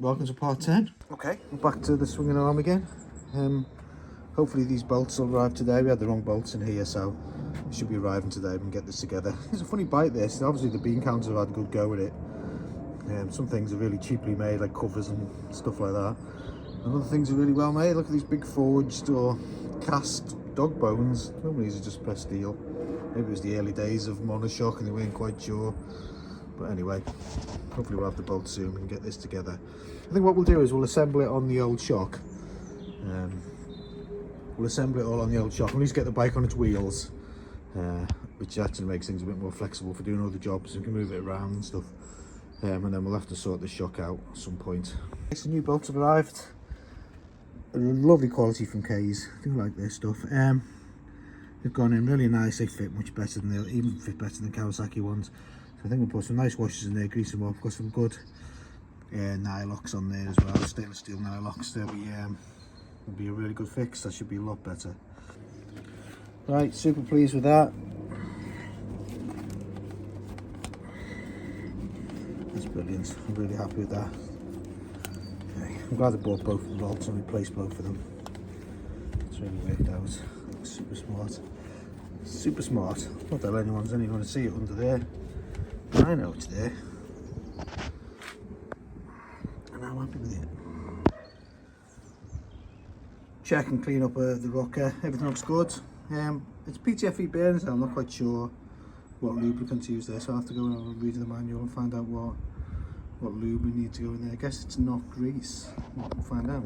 welcome to part 10. Okay, we're back to the swinging arm again. Hopefully these bolts will arrive today. We had the wrong bolts in here, so it should be arriving today. We can get this together. It's a funny bike, this. Obviously the bean counters have had a good go with it. Some things are really cheaply made, like covers and stuff like that. And other things are really well made. Look at these big forged or cast dog bones. Normally these are just pressed steel. Maybe it was the early days of monoshock and they weren't quite sure. But anyway, hopefully we'll have the bolts soon and get this together. I think what we'll do is we'll assemble it on the old shock. We'll assemble it all on the old shock. We'll at least get the bike on its wheels, which actually makes things a bit more flexible for doing other jobs. We can move it around and stuff. And then we'll have to sort the shock out at some point. The new bolts have arrived. Lovely quality from K's. I do like this stuff. They've gone in really nice. They fit much better than they'll even fit better than Kawasaki ones. So I think we'll put some nice washers in there, grease them up. Got some good nylocks on there as well. Stainless steel nylocks. They'll be a really good fix. That should be a lot better. Right, super pleased with that. That's brilliant. I'm really happy with that. Okay, I'm glad I bought both the bolts and replaced both of them. It's really worked out. Looks super smart. Super smart. Not that anyone's only going to see it under there. But I know it's there. And I'm happy with it. Check and clean up the rocker. Everything looks good. It's PTFE bearings. I'm not quite sure what lubricant to use there, so I'll have to go and read the manual and find out what lube we need to go in there. I guess it's not grease. We'll find out.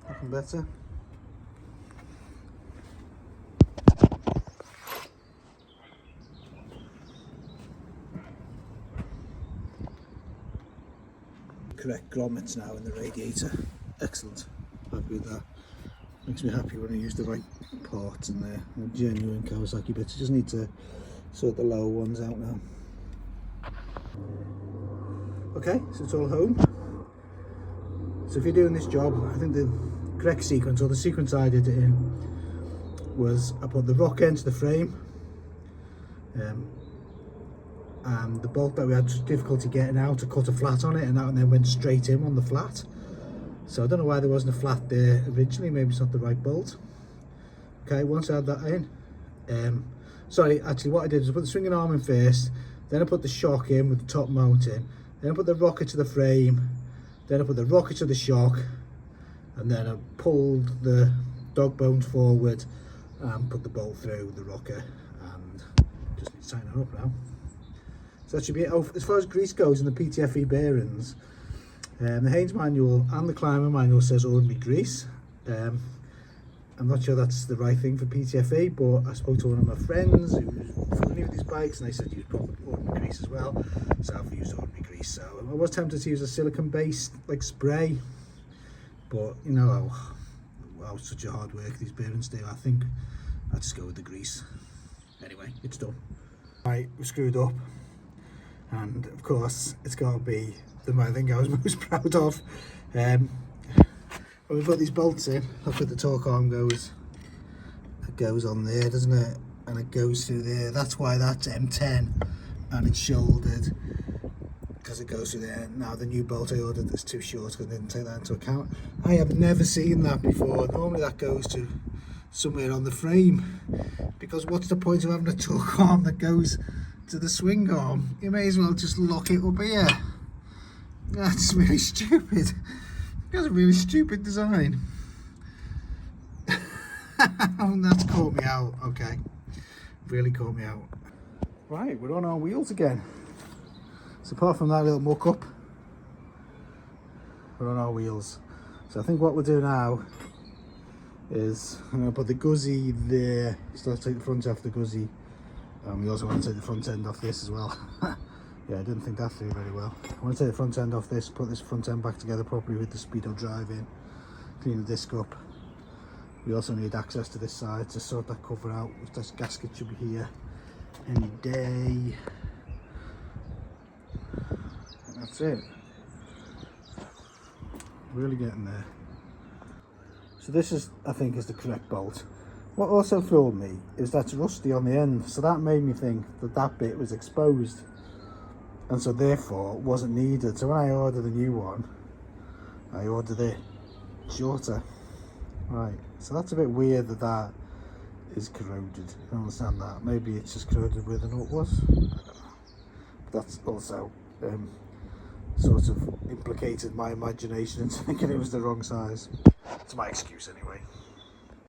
Looking better. Correct grommets now in the radiator. Excellent. Happy with that. Makes me happy when I use the right parts in there. Genuine Kawasaki bits. I just need to sort the lower ones out now. Okay, so it's all home. So if you're doing this job, I think the correct sequence, or the sequence I did it in, was I put the rock end to the frame, and the bolt that we had difficulty getting out, to cut a flat on it, and that then went straight in on the flat. So I don't know why there wasn't a flat there originally. Maybe it's not the right bolt. Okay, once I had that in, sorry, actually what I did was I put the swinging arm in first, then I put the shock in with the top mount in, then I put the rocker to the frame, then I put the rocker to the shock, and then I pulled the dog bones forward and put the bolt through the rocker, and just need to tighten it up now. So that should be it. Oh, as far as grease goes in the PTFE bearings, the Haynes manual and the Climber manual says ordinary grease. I'm not sure that's the right thing for PTFE, but I spoke to one of my friends who was familiar with these bikes, and they said use proper ordinary grease as well. So I've used ordinary grease. So I was tempted to use a silicone-based like spray, but you know how such a hard work these bearings do. I think I'd just go with the grease. Anyway, it's done. Right, we're screwed up. And of course it's got to be the thing I was most proud of. When we put these bolts in, look at the torque arm goes. It goes on there, doesn't it? And it goes through there. That's why that's M10 and it's shouldered, because it goes through there. Now the new bolt I ordered that's too short because I didn't take that into account. I have never seen that before. Normally that goes to somewhere on the frame, because what's the point of having a torque arm that goes to the swing arm? You may as well just lock it up here. That's really stupid. That's a really stupid design. That's caught me out. Okay, really caught me out. Right, we're on our wheels again. So apart from that little muck up, we're on our wheels. So I think what we'll do now is I'm going to put the guzzi there. Still take the front off the guzzi. We also want to take the front end off this as well. Yeah, I didn't think that through very well. I want to take the front end off this, put this front end back together properly with the speedo drive in, clean the disc up. We also need access to this side to sort that cover out. This gasket should be here any day. And that's it. Really getting there. So this is, I think, is the correct bolt. What also fooled me is that's rusty on the end, so that made me think that that bit was exposed, and so therefore wasn't needed. So when I ordered a new one, I ordered it shorter. Right, so that's a bit weird that that is corroded. I don't understand that. Maybe it's just corroded where the nut was. I don't know. But that's also sort of implicated my imagination into thinking it was the wrong size. It's my excuse anyway.